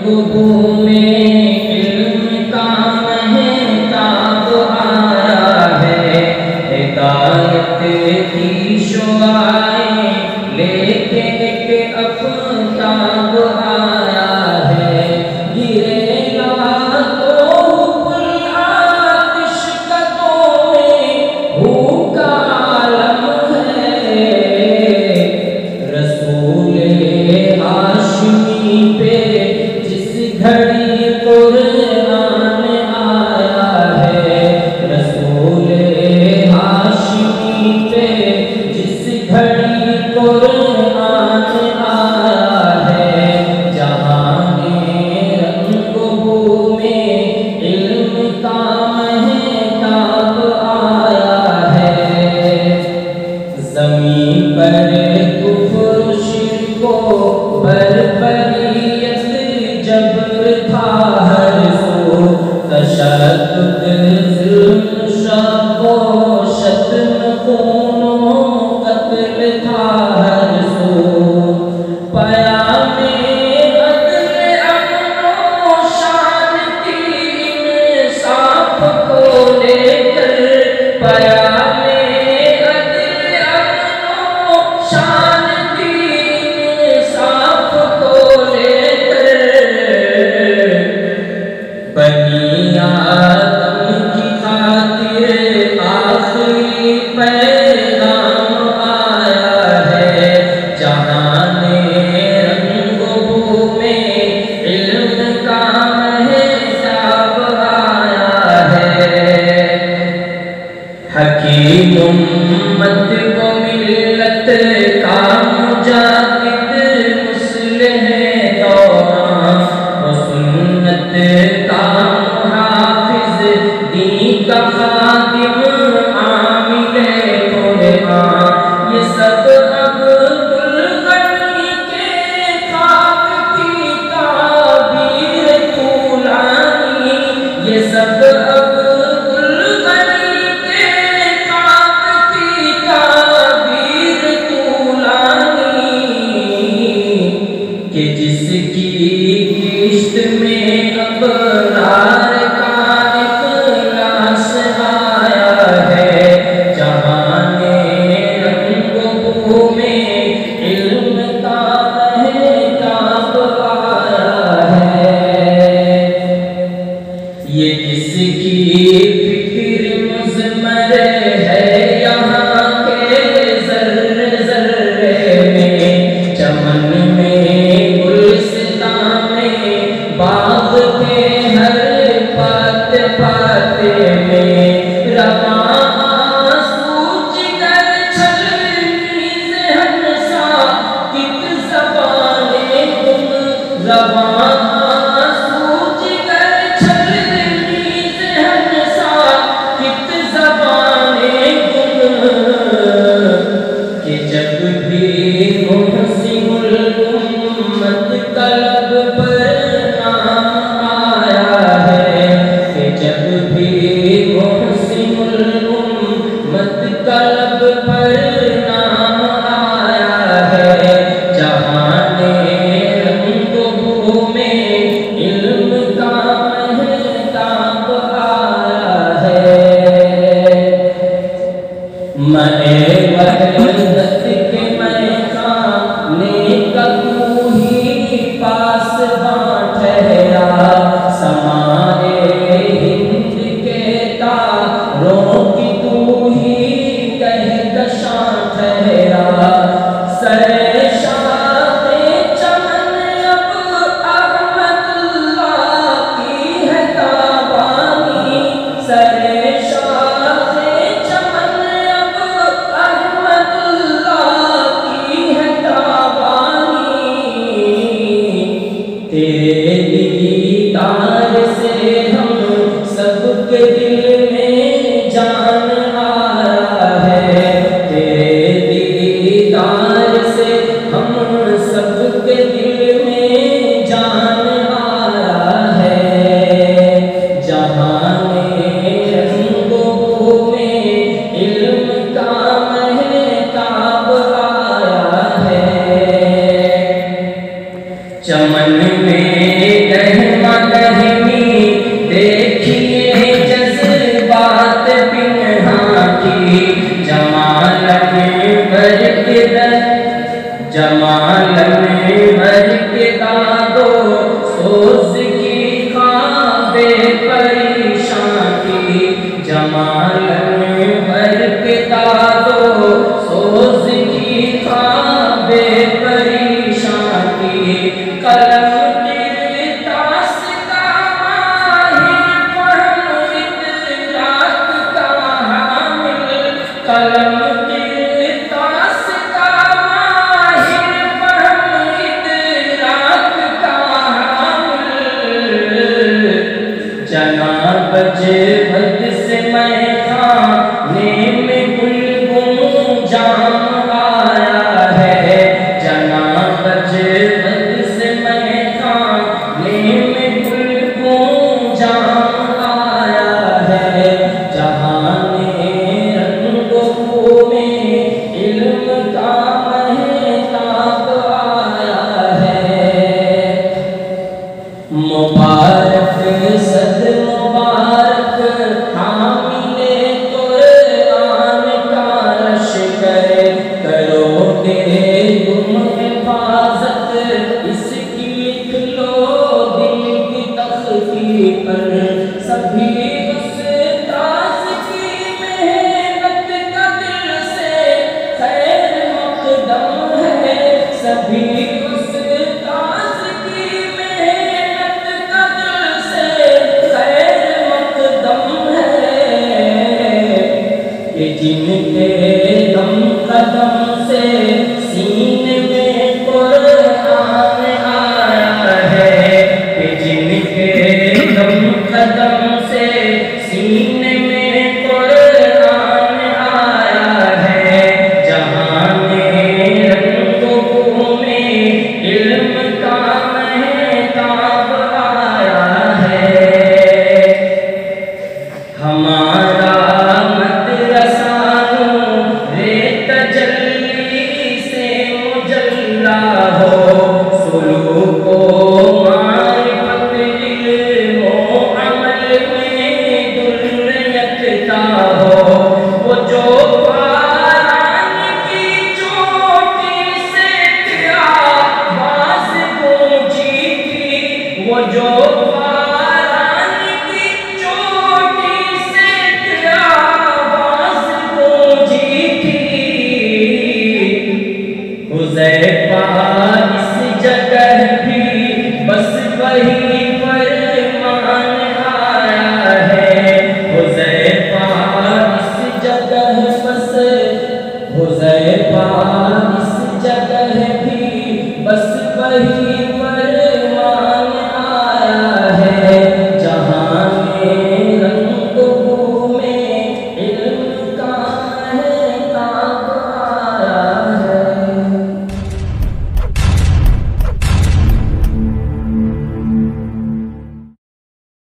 गुफ्तगू में इल्म का महताब आया है। हिदायत की शुआएं लेके एक अफ़ताब आया है। गिरेगा तो हुब्बुल आतिश कदों में भूखा आलम है। रसूले हाशमी पे जिस घड़ी कुरान आया है। रसूले हाशमी पे जिस घड़ी कुरान आया है। जहाने रंग में इल्म का महताब आया है। ज़मीन पर कुफ्र शिर्को बर्बरियत जब्र था हर सो। तशद्दुद ज़ुल्म शक़्क़ो शत्म खूनो क़त्ल था हर सो। पयामे अदल अमनो शांति इंसाफ को लेकर। पयामे अदल अमनो शांति इंसाफ को लेकर। बनी आदम की खातिर आखिरी पैगाम आया है। जहाने रंगो में इल्म का महताब आया है। हकीम उम्मत को मिल्लत का मुजाहिद मुस्लिह दौरान व सुन्नत का मुहाफिज दीन का खादिम आमिले कुरान। ये सब अब्दुल गनी के ख्वाब की ताबीर तूलानी। ये सब अब्दुल गनी के ख्वाब की ताबीर तूलानी। कि जिसकी किश्त में अबरार का इखलास आया है। जहाने रंगो में इल्म का महताब आया है। ये किसकी फिक्र मुज़मर है यहाँ के ज़र्रे ज़र्रे में। चमन में गुलसितां में बाग़ के हर पाते पाते में। रवां आँसू जिगर छलनी से हंसा कित ज़बाने तुम। रवां आँसू जिगर छलनी से हंसा कित ज़बाने तुम। कि जब भी मुहसिनुल उम्मत कलब पर नाम आया है। कि जब भी मुहसिनुल उम्मत कलब पर नाम आया है। जहाने रंगो में इल्म का महताब आया है। मैं वहदत के मैखाने का तू ही पासबां ठहरा। समाए हिंद के तारों की तू ही कहकशां ठहरा। सरे शाहे चमन अब अहमदुल्लाह की है ताबानी। सरे शाहे चमन अब अहमदुल्लाह की है ताबानी। तेरे दीदार से हम सबके दिल में जान आया है। तेरे दीदार से हम सबके दिल में जान आया है। जहाने रंगो में इल्म का महताब आया है। चमन में जमाल में भर के दादो सोज की ख्वाबे परेशान की, जमाल में भर के दादो सोज की ख्वाबे परेशान की। कलम कलम के तास का माहिर फहम इदराक का हामिल, जनाब जहद से मैं खाने में गुलगुम जाम आया है, जनाब जहद से मैं खाने में गुलगुम जाम आया है। जहाँ मुबारक सद मुबारक हामिले कुरान का लश्कर, करोगे तुम हिफाजत इसकी, लिख लो दिल की तख्ती पर। सभी उस्ताद की मेहनत का दिल से खैर मक़दम है, सभी जिनके दम कदम से सीने में कुरान आया है, कि जिनके दम कदम से सीने में कुरान आया है। जहाने रंगों में इल्म का महताब आया है। हमारा वो जो पारान की चोटी से आवाज गूंजी थी, हुज़ैफा इस जगह भी बस वही